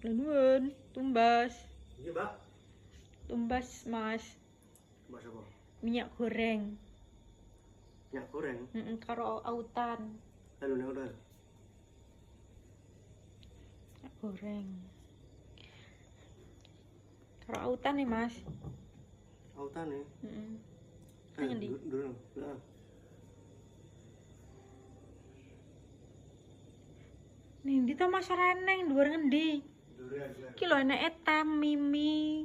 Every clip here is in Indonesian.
Nuwun, tumbas. Iya, Mbak. Tumbas, Mas. Tumbas apa? Minyak goreng. Minyak goreng. Karo autan. Lalu nek udah. Minyak goreng. Karo autan nih, Mas. Autan nih. Nang endi? Dulu. Heeh. Nih, ndi to Mas Reneng dhuwur ngendi? Dulu ya. Iki lho eneke tem mimi.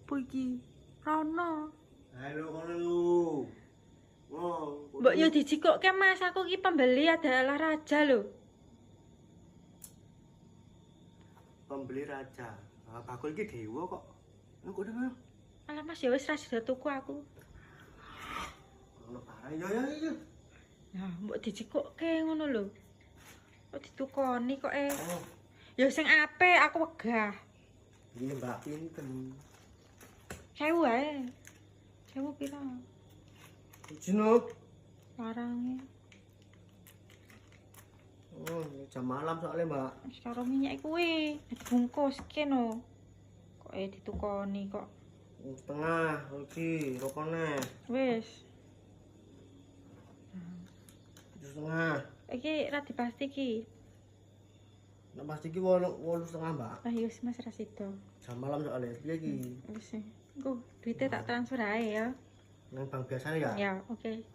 Apa iki? Rono. Halo kono lu. Oh, Mbok yo dijikokke Mas, aku iki pembeli adalah raja lho. Pembeli raja. Ah, bakul iki dewa kok. Nek kok dengar. Alah Mas ya wis ra sida tuku aku. Ono parah ya. Nah, mbok dijikokke ngono lho. Kok ditukoni kok Oh, Ya sing apik aku wegah. iya Mbak pinten. 1000 wae. 1000 pira? Jenuk. Larangnya. Oh, jam malam soalnya Mbak. Wis karo minyak kuwi dibungkus kene. Kok ditukoni kok. Setengah iki rokone. Wis. Setengah. Iki ra dipasti iki. Nek pasti iki 8,5 Mbak. Ah ya wis Mas ra sida. Jam malam soalnya piye iki? Wis. Engko duite tak transfer ae ya. Nang bank biasanya ya? Ya, oke.